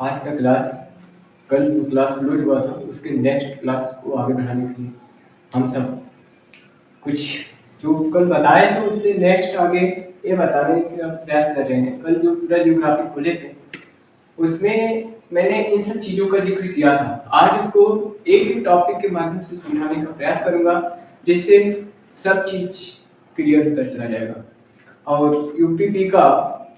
आज का क्लास कल जो क्लास क्लोज हुआ था उसके नेक्स्ट क्लास को आगे बढ़ाने के लिए हम सब कुछ जो कल बताए थे उससे नेक्स्ट आगे ये बताने का प्रयास कर रहे हैं। कल जो पूरा जियोग्राफी खोले थे उसमें मैंने इन सब चीज़ों का जिक्र किया था। आज इसको एक ही टॉपिक के माध्यम से समझाने का प्रयास करूंगा जिससे सब चीज क्लियर होता चला जाएगा। और यूपीपी का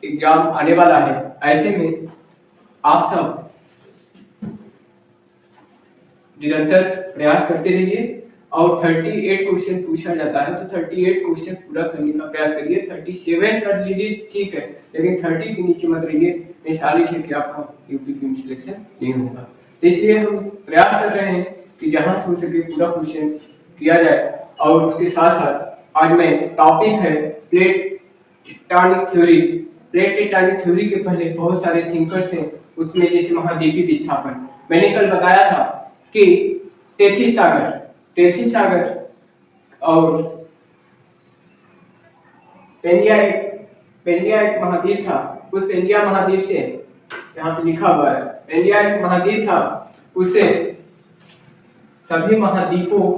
एग्जाम आने वाला है, ऐसे में आप सब निरंतर प्रयास करते रहिए। और 38 क्वेश्चन पूछा जाता है तो 38 क्वेश्चन पूरा करने का प्रयास करिए। 37 कर लीजिए ठीक है, लेकिन 30 के नीचे मत रहिए, नहीं सारी है कि आपका यूपीपी में सिलेक्शन नहीं होगा। तो इसलिए हम प्रयास कर रहे हैं कि जहां से हो सके पूरा क्वेश्चन किया जाए। और उसके साथ साथ आज मैं टॉपिक है plate tectonic theory. Plate tectonic theory के पहले बहुत सारे थिंकर्स हैं, उसमें जैसे महाद्वीपीय विस्थापन मैंने कल बताया था कि टेथिस सागर और पेंडिया एक महाद्वीप था। उस पेंडिया महाद्वीप से यहाँ पे लिखा हुआ है, पेंडिया एक महाद्वीप था, उससे सभी महाद्वीपों,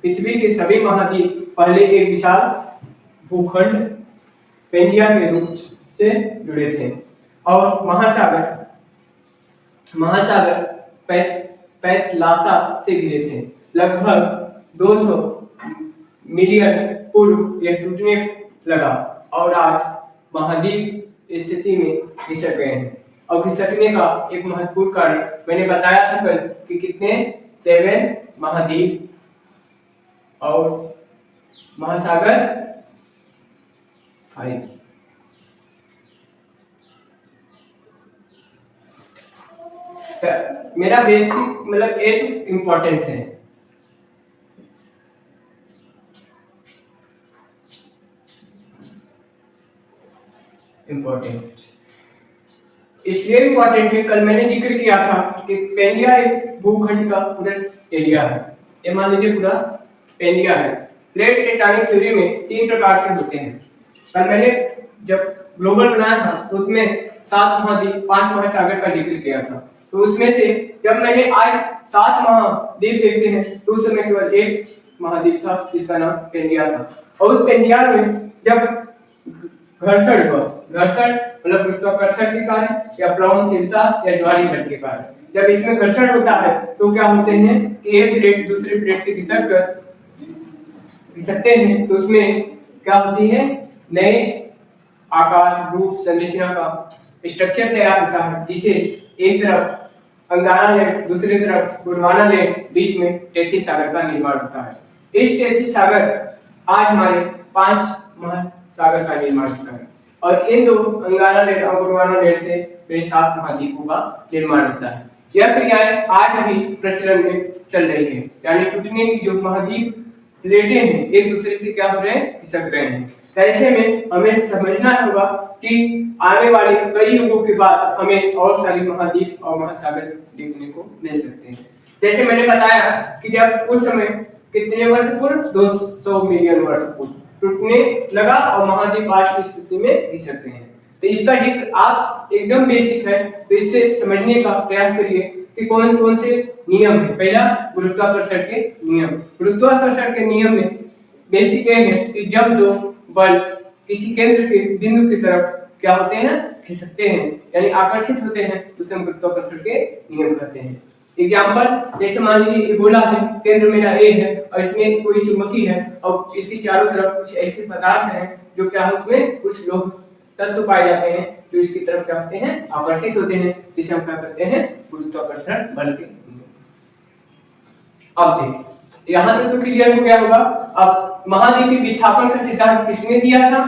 पृथ्वी के सभी महाद्वीप पहले एक विशाल भूखंड पेंडिया के रूप से जुड़े थे। और महासागर पैथलासा से घिरे थे। लगभग 200 मिलियन पूर्व यह टूटने लगा और आज महाद्वीप स्थिति में खिसक गए हैं। और खिसकने का एक महत्वपूर्ण कारण मैंने बताया था कल कि कितने 7 महाद्वीप और महासागर 5। मेरा बेसिक मतलब 8 इंपॉर्टेंस है। इंपॉर्टेंट इसलिए इंपॉर्टेंट है, कल मैंने जिक्र किया था कि पेंडिया एक भूखंड का पूरा एरिया है। ये मान लीजिए पूरा पेंडिया है। प्लेट टेक्टोनिक थ्योरी में 3 प्रकार के होते हैं। कल मैंने जब ग्लोबल बनाया था तो उसमें 7 महाद्वीप 5 महासागर का जिक्र किया था। तो उसमें से जब मैंने आज 7 महाद्वीप देखते हैं तो उस समय केवल एक महाद्वीप था जिसका नाम पेंडिया था। और उस पेंडिया में जब घर्षण मतलब गुरुत्वाकर्षण के कारण या प्लवनशीलता या ज्वारीय बल के कारण जब इसमें घर्षण होता है तो क्या होते हैं कि एक प्लेट दूसरे प्लेट से खिसकते हैं, तो उसमें क्या होती है, नए आकार रूप संरचना का स्ट्रक्चर तैयार होता है, जिसे एक तरफ अंगारा लेट दूसरी तरफ गोंडवाना लेट, बीच में टेथिस सागर का निर्माण होता है। इस टेथिस सागर आज हमारे 5 महासागर का निर्माण होता है और इन 2 अंगारा लेट और गोंडवाना लेट से वे 7 महाद्वीपों का निर्माण होता है। यह क्रियाएं आज भी प्रचलन में चल रही है, यानी टूटने की जो महाद्वीप प्लेटें हैं एक दूसरे से क्या हो रहे हैं, खिसक रहे हैं। ऐसे में हमें समझना होगा कि आने वाले कई युगों के बाद हमें और सारी महाद्वीप और महासागर देखने को मिल सकते हैं। जैसे मैंने बताया कि जब उस समय कितने वर्ष पूर्व, 200 मिलियन वर्ष पूर्व टूटने लगा और महाद्वीप आज की स्थिति में खिसक गए हैं। तो इसका जिक्र आप एकदम बेसिक है, तो इससे समझने का प्रयास करिए कि कौन कौन से नियम है। पहला गुरुत्वाकर्षण के नियम। गुरुत्वाकर्षण के नियम में बेसिक ये है कि जब 2 बल किसी केंद्र के बिंदु की तरफ क्या होते हैं, खिसकते हैं यानी आकर्षित होते हैं, तो उसे हम गुरुत्वाकर्षण के नियम कहते हैं। एग्जाम्पल जैसे मान लीजिए ये गोला है, केंद्र मेरा ए है और इसमें कोई चुंबकी है और इसकी चारों तरफ कुछ ऐसे पदार्थ हैं जो क्या है, उसमें कुछ लोग तत्व पाए जाते हैं जो इसकी तरफ क्या होते हैं, आकर्षित होते हैं, जिसे हम क्या करते हैं, गुरुत्वाकर्षण बल के नियम। अब देखिए यहां से तो क्लियर हो गया होगा। अब महाद्वीपीय विस्थापन का सिद्धांत किसने दिया था?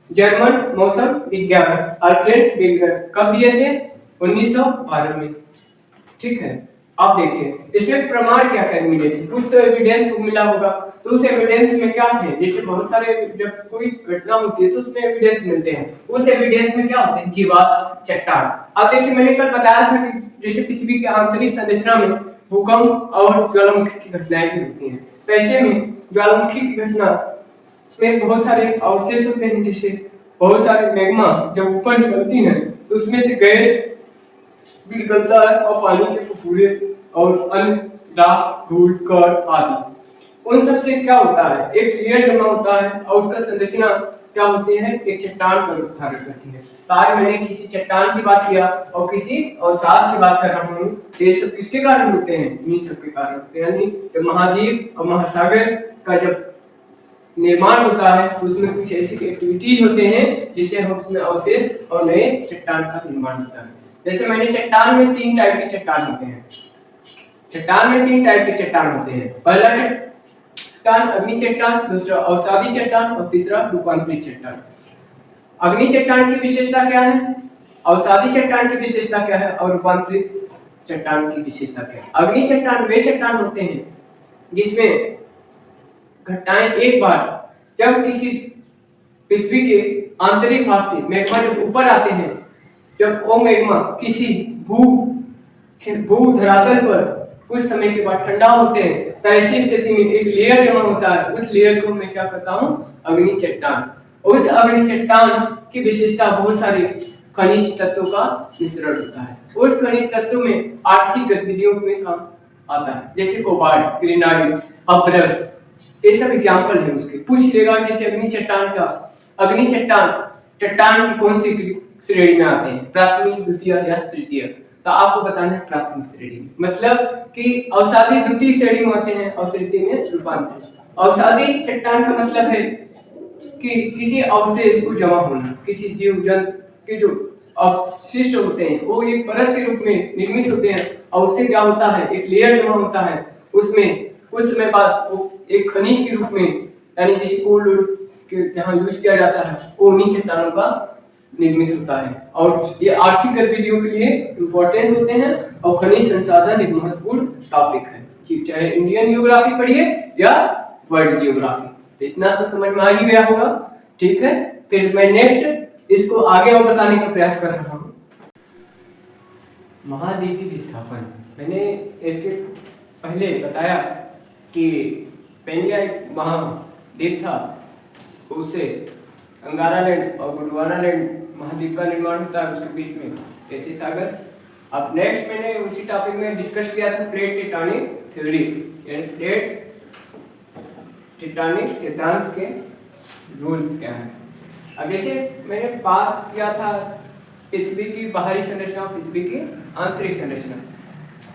जर्मन मौसम विज्ञान अल्फ्रेड वेगनर। कब दिए थे? 1912 में। ठीक है, अब देखिए इसमें प्रमाण क्या क्या मिले थे। कुछ तो एविडेंस मिला होगा, तो उस एविडेंस में क्या थे, जैसे बहुत सारे जब कोई घटना होती है तो उसमें एविडेंस मिलते हैं। उस एविडेंस में क्या होते हैं, जीवाश्म, चट्टान। अब देखिए मैंने कल बताया था कि जैसे पृथ्वी की आंतरिक संरचना में भूकंप और ज्वालामुखी की घटनाएं भी होती हैं। तो ऐसे में ज्वालामुखी की घटना में बहुत सारे अवशेष होते हैं, जैसे बहुत सारे मैग्मा जब ऊपर निकलती हैं तो उसमें से गैस भी निकलता है और पानी के फुफुरे और अन्य दाग धूल कण आदि। उन सब से क्या होता है, एक लेयर जमा होता है और उसका संरचना क्या होती है, एक चट्टान का रूप धारण करती है। तो आज मैंने किसी चट्टान की बात किया और किसी अवसाद की बात कर रहा हूँ। ये सब किसके कारण होते हैं, इन्हीं सब के कारण होते हैं। यानी जब महाद्वीप और महासागर का जब निर्माण होता है तो उसमें कुछ ऐसी एक्टिविटीज होते हैं जिससे हम उसमें अवशेष और नए चट्टान का निर्माण होता है। जैसे मैंने चट्टान में 3 टाइप के चट्टान होते हैं। चट्टान में 3 टाइप के चट्टान होते हैं। पहला चट्टान अग्नि चट्टान, दूसरा अवसादी चट्टान और तीसरा रूपांतरित चट्टान। अग्नि चट्टान की विशेषता क्या है, अवसादी चट्टान की विशेषता क्या है और रूपांतरित चट्टान की विशेषता क्या है। अग्नि चट्टान वे चट्टान होते हैं जिसमें घटनाएं एक बार जब किसी पृथ्वी के आंतरिक भाग से मैग्मा जब ऊपर आते हैं, जब वो मैग्मा किसी भू धरातल पर कुछ समय के बाद ठंडा होते हैं, तो ऐसी स्थिति में एक लेयर जमा होता है। उस लेयर को मैं क्या कहता हूँ, अग्नि चट्टान। उस अग्नि चट्टान की विशेषता बहुत सारे खनिज तत्वों का मिश्रण होता है। उस खनिज तत्वों में आर्थिक गतिविधियों में काम आता है, जैसे कोबाल्ट, ग्रेनाइट, अभ्रक, ये सब एग्जाम्पल है उसके। पूछ लेगा जैसे अग्नि चट्टान का, अग्नि चट्टान की कौन सी श्रेणी में आते हैं, प्राथमिक, द्वितीय या तृतीय। तो आपको बताना है प्राथमिक श्रेणी, मतलब कि अवसादी द्वितीय श्रेणी में होते हैं और तृतीय में रूपांतरित। अवसादी चट्टान का मतलब है कि किसी अवशेष को जमा होना, किसी जीव जंतु के जो अवशिष्ट होते हैं वो एक परत के रूप में निर्मित होते हैं और उससे क्या होता है, एक लेयर जमा होता है। उसमें कुछ समय बाद वो एक खनिज के रूप में, यानी जिसे कोल के जहाँ यूज किया जाता है, वो उन्हीं चट्टानों का निर्मित होता है। और ये आर्थिक गतिविधियों के लिए इम्पोर्टेंट होते हैं और खनिज संसाधन एक महत्वपूर्ण टॉपिक है, ठीक, चाहे इंडियन जियोग्राफी पढ़िए या वर्ल्ड जियोग्राफी। तो इतना तो समझ में आ ही गया होगा, ठीक है। फिर मैं नेक्स्ट इसको आगे और बताने का प्रयास कर रहा हूँ। महाद्वीपीय विस्थापन, मैंने इसके पहले बताया कि पेंडिया एक महाद्वीप था, उससे अंगारा लैंड और गोंडवाना लैंड महाद्वीप का निर्माण होता है, उसके बीच में तैतीस सागर। अब नेक्स्ट मैंने उसी टॉपिक में डिस्कस किया था प्लेट टेक्टोनिक थ्योरी, यानी प्लेट टेक्टोनिक सिद्धांत के रूल्स क्या हैं। अब जैसे मैंने बात किया था पृथ्वी की बाहरी संरचना और पृथ्वी की आंतरिक संरचना।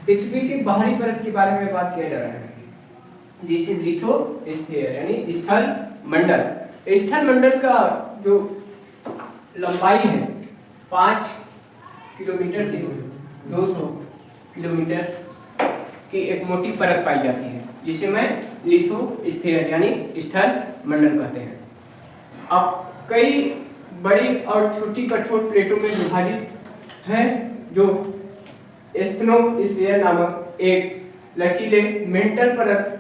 पृथ्वी की बाहरी परत के बारे में बात किया जा रहा है, जिसे लिथोस्फीयर यानी स्थल मंडल। स्थल मंडल का जो लंबाई है 5 किलोमीटर से 200 किलोमीटर की एक मोटी परत पाई जाती है, जिसे मैं लिथोस्फीयर यानी स्थल मंडल कहते हैं। अब कई बड़ी और छोटी कठोर प्लेटों में विभाजित है, जो एस्थेनोस्फीयर नामक एक लचीले मेंटल परत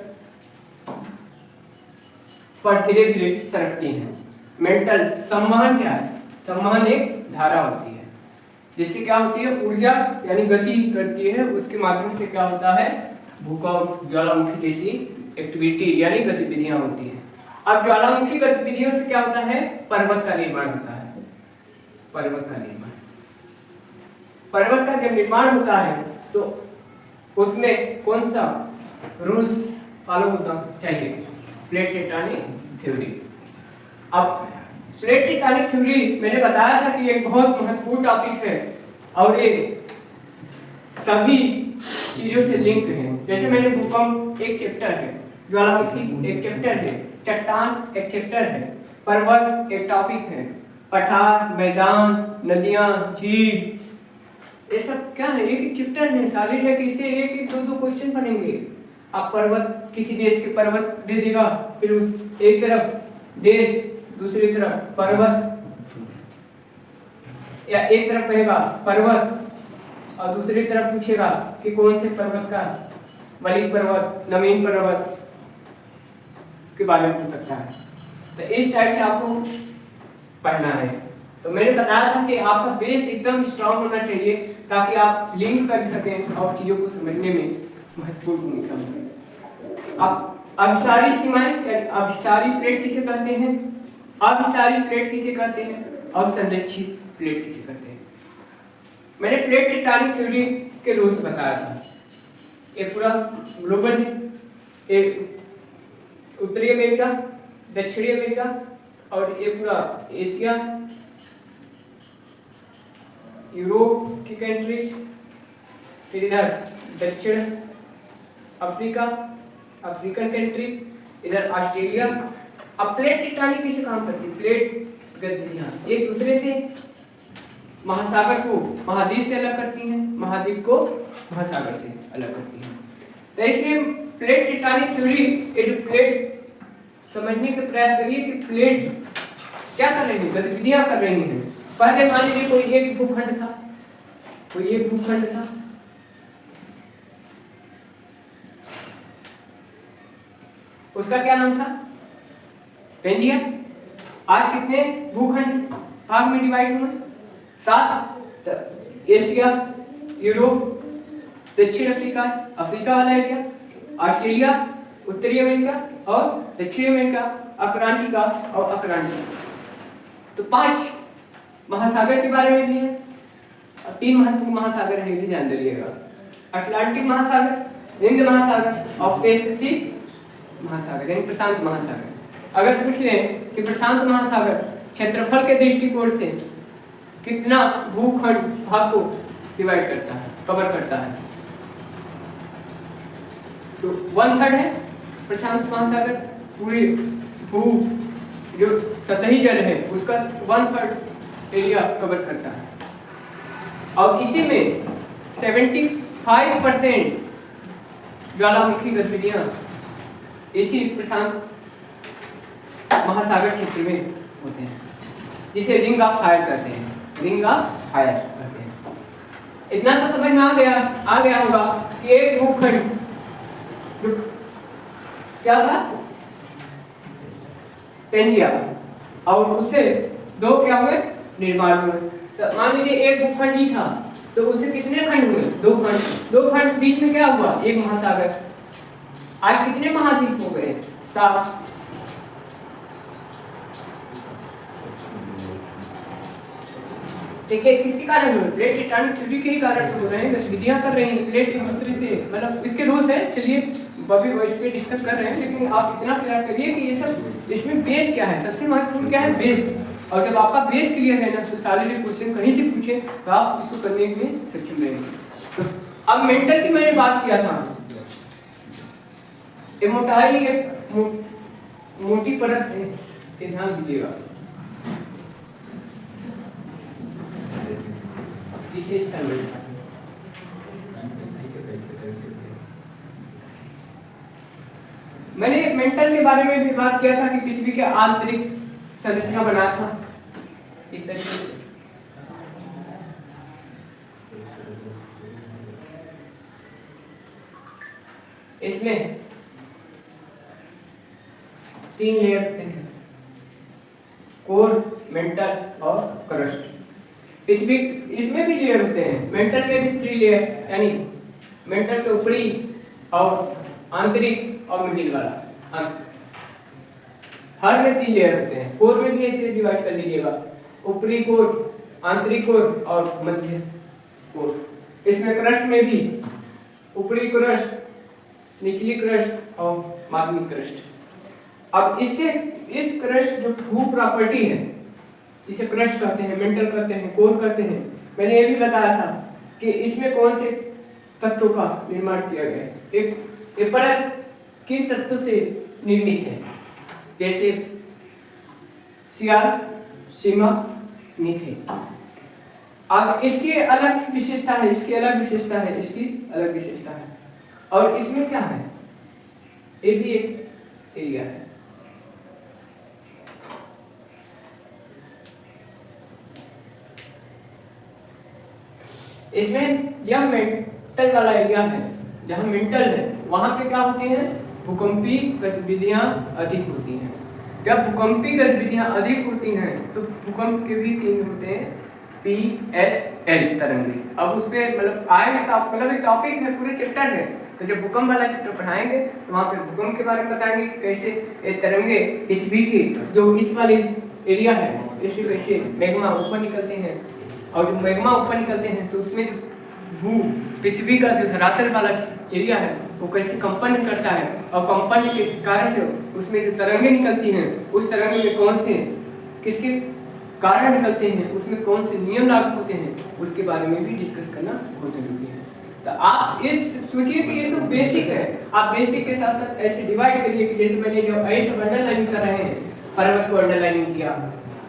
पर धीरे धीरे सरकती हैं। मेंटल संवहन क्या है, संवहन एक धारा होती है जिससे क्या होती है, ऊर्जा यानी गति करती है, उसके माध्यम से क्या होता है, भूकंप, ज्वालामुखी जैसी एक्टिविटी यानी गतिविधियां होती हैं। अब ज्वालामुखी गतिविधियों से क्या होता है, पर्वत का निर्माण होता है। पर्वत का निर्माण, पर्वत का जब निर्माण होता है तो उसमें कौन सा रूल्स फॉलो होना चाहिए, प्लेट टेक्टोनिक थ्योरी। अब प्लेट टेक्टोनिक थ्योरी मैंने बताया था कि एक बहुत महत्वपूर्ण टॉपिक है और ये सभी चीजों से लिंक है। जैसे मैंने भूकंप एक चैप्टर है, ज्वालामुखी एक चैप्टर है, चट्टान एक चैप्टर है, पर्वत एक टॉपिक है, पठार, मैदान, नदियां, झील, ये सब क्या है, एक चैप्टर है, सॉलिड है कि इससे एक दो क्वेश्चन बनेंगे। आप पर्वत, किसी देश के पर्वत दे देगा, फिर उस एक तरफ देश, दूसरी तरफ पर्वत, या एक तरफ कहेगा पर्वत और दूसरी तरफ पूछेगा कि कौन से पर्वत का, वली पर्वत, नवीन पर्वत के बारे में पूछ सकता है। तो इस टाइप से आपको पढ़ना है। तो मैंने बताया था कि आपका बेस एकदम स्ट्रांग होना चाहिए ताकि आप लिंक कर सकें और चीजों को समझने में महत्वपूर्ण भूमिका निभाए। अब सारी सीमाएं, अब सारी प्लेट किसे कहते हैं, अब सारी प्लेट किसे कहते हैं और संरक्षित प्लेट किसे कहते हैं। मैंने प्लेट टेक्टोनिक थ्योरी के रूल्स बताया था। ये पूरा ग्लोबल है, एक उत्तरी अमेरिका, दक्षिणी अमेरिका और ये पूरा एशिया, यूरोप की कंट्रीज, फिर इधर दक्षिण अफ्रीका, अफ्रीकन कंट्री, इधर ऑस्ट्रेलिया। अब प्लेट टेक्टोनिक कैसे काम करती है? प्लेट गतिविधियां एक दूसरे से महासागर को महाद्वीप से अलग करती हैं, महाद्वीप को महासागर से अलग करती हैं। तो इसलिए प्लेट टेक्टोनिक थ्योरी, ये जो प्लेट समझने का प्रयास करिए कि प्लेट क्या कर रही है, गतिविधियां कर रही हैं। पहले मान लीजिए कोई एक भूखंड था, उसका क्या नाम था? पेंजिया। आज कितने भूखंड भाग में डिवाइड हुए? 7। एशिया, यूरोप, दक्षिण अफ्रीका, अफ्रीका वाला एरिया, ऑस्ट्रेलिया, उत्तरी अमेरिका और दक्षिणी अमेरिका, अटलांटिका और अटलांटिका। तो 5 महासागर के बारे में भी है। 3 महत्वपूर्ण महासागर है, ये भी ध्यान दीजिएगा। अटलांटिक महासागर, हिंद महासागर और पैसिफिक महासागर यानी प्रशांत महासागर। अगर पूछ लें कि प्रशांत महासागर क्षेत्रफल के दृष्टिकोण से कितना भूखंड भाग को डिवाइड करता है, कवर करता है, तो 1/3 है प्रशांत महासागर। पूरी भू जो सतही जल है उसका 1/3 एरिया कवर करता है। और इसी में 75% ज्वालामुखी गतिविधियां इसी प्रशांत महासागर क्षेत्र में होते हैं, जिसे रिंग ऑफ फायर कहते हैं। रिंग ऑफ फायर कहते हैं। इतना तो समझ में आ गया होगा कि एक भूखंड क्या था? पेंजिया, और उससे 2 क्या हुए? निर्माण हुए। तो मान लीजिए एक भूखंड ही था, तो उससे कितने खंड हुए? 2 खंड। 2 खंड बीच में क्या हुआ? एक महासागर। आज कितने महाद्वीप हो गए? 7। देखिए किसके कारण हुए? प्लेट टेक्टोनिक थ्योरी के ही कारण हो रहे हैं। गतिविधियां कर रहे हैं प्लेट एक दूसरे से, मतलब इसके रूल्स है। चलिए अभी इस पे डिस्कस कर रहे हैं, लेकिन आप इतना प्रयास करिए कि ये सब, इसमें बेस क्या है, सबसे महत्वपूर्ण क्या है? बेस। और जब आपका बेस क्लियर है ना, तो सारे जो क्वेश्चन कहीं से पूछे तो आप इसको करने में सक्षम रहेंगे। तो अब मेंटल की मैंने बात किया था, ये मोटाई एक मोटी परत है, ये ध्यान दीजिएगा। विशेषता मैंने मेंटल के बारे में भी बात किया था कि पृथ्वी के आंतरिक संरचना बनाया था इस तरीके से। इसमें 3 लेयर होते हैं, कोर, मेंटल और क्रस्ट। पृथ्वी इसमें भी लेयर होते हैं, मेंटल में भी 3 लेयर, यानी मेंटल के ऊपरी और आंतरिक और मिडिल वाला। हर में 3 लेयर होते हैं। कोर में भी ऐसे डिवाइड कर लीजिएगा, ऊपरी कोर, आंतरिक कोर और मध्य कोर। इसमें क्रस्ट में भी ऊपरी क्रस्ट, निचली क्रस्ट और माध्यमिक क्रस्ट। अब इससे इस क्रस्ट जो भू प्रॉपर्टी है, इसे क्रस्ट कहते हैं, मेंटल कहते हैं, कोर कहते हैं। मैंने ये भी बताया था कि इसमें कौन से तत्वों का निर्माण किया गया है। एक परत किन तत्वों से निर्मित है? जैसे सियाल, सीमा, मीथेन। अब इसकी अलग विशेषता है, इसकी अलग विशेषता है, इसकी अलग विशेषता है। और इसमें क्या है? ये भी एक एरिया है। इसमें यह मेंटल वाला एरिया है, जहाँ मेंटल है वहां पे क्या होती है? भूकंपीय गतिविधियां अधिक होती हैं। जब भूकंपीय गतिविधियां अधिक होती हैं तो भूकंप के भी 3 होते हैं, PSL तरंगे। अब उस पे मतलब आएगा, मतलब एक टॉपिक है, पूरे चैप्टर है। तो जब भूकंप वाला चैप्टर पढ़ाएंगे तो वहाँ पे भूकंप के बारे में बताएंगे कि कैसे ये तरंगे पृथ्वी की जो इस वाले एरिया है, इससे कैसे मैग्मा ऊपर निकलते हैं और जो मैग्मा ऊपर निकलते हैं तो उसमें जो भू पृथ्वी का जो धरातल वाला एरिया है वो कैसे कंपन करता है, और कंपन के कारण से उसमें जो तरंगे निकलती हैं उस तरंगे में कौन से किसके कारण निकलते हैं, उसमें कौन से नियम लागू होते हैं, उसके बारे में भी डिस्कस करना बहुत जरूरी है। तो आप ये सोचिए कि ये तो बेसिक है, आप बेसिक के साथ साथ ऐसे डिवाइड करिए कि जैसे मैंने जो ऐसे अंडरलाइनिंग कर रहे हैं, पर्वत को अंडरलाइनिंग किया,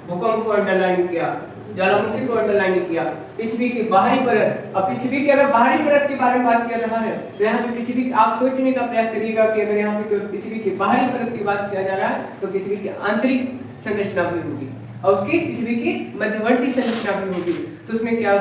भूकंप को अंडरलाइनिंग किया, ज्वालामुखी को अंडरलाइनिंग किया, पृथ्वी की बाहरी परत। अब पृथ्वी की अगर बाहरी परत के बारे में बात कर रहा है तो यहाँ पे पृथ्वी, आप सोचने का प्रयास करिएगा कि अगर यहाँ पे पृथ्वी की बाहरी परत की बात किया जा रहा है तो पृथ्वी की आंतरिक संरचना भी होगी और उसकी पृथ्वी की मध्यवर्ती संरचना भी होगी, तो उसमें क्या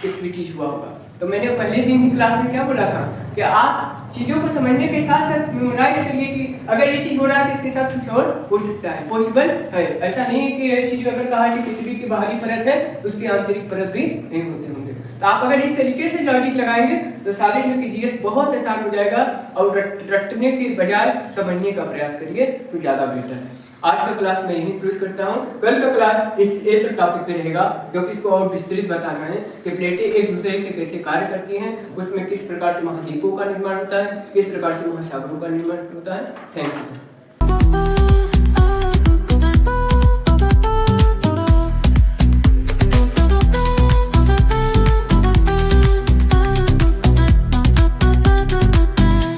एक्टिविटीज हुआ होगा। तो मैंने पहले दिन की क्लास में क्या बोला था कि आप चीजों को समझने के साथ साथ मेमोराइज करिए कि अगर ये चीज हो रहा है तो इसके साथ कुछ और हो सकता है, पॉसिबल है। ऐसा नहीं है कि ये चीज अगर कहा कि पृथ्वी की बाहरी परत है तो उसकी आंतरिक परत भी नहीं होते होंगे। तो आप अगर इस तरीके से लॉजिक लगाएंगे तो सारे जो कि जीएस बहुत आसान हो जाएगा और रटने के बजाय समझने का प्रयास करिए तो ज्यादा बेटर है। आज का क्लास मैं यहीं क्लोज करता हूँ। कल का क्लास इस सब टॉपिक पे रहेगा क्योंकि इसको और विस्तृत बताना है कि प्लेटें एक दूसरे से कैसे कार्य करती हैं, उसमें किस प्रकार से महाद्वीपों का निर्माण होता है, किस प्रकार से महासागरों का निर्माण होता है। Thank you.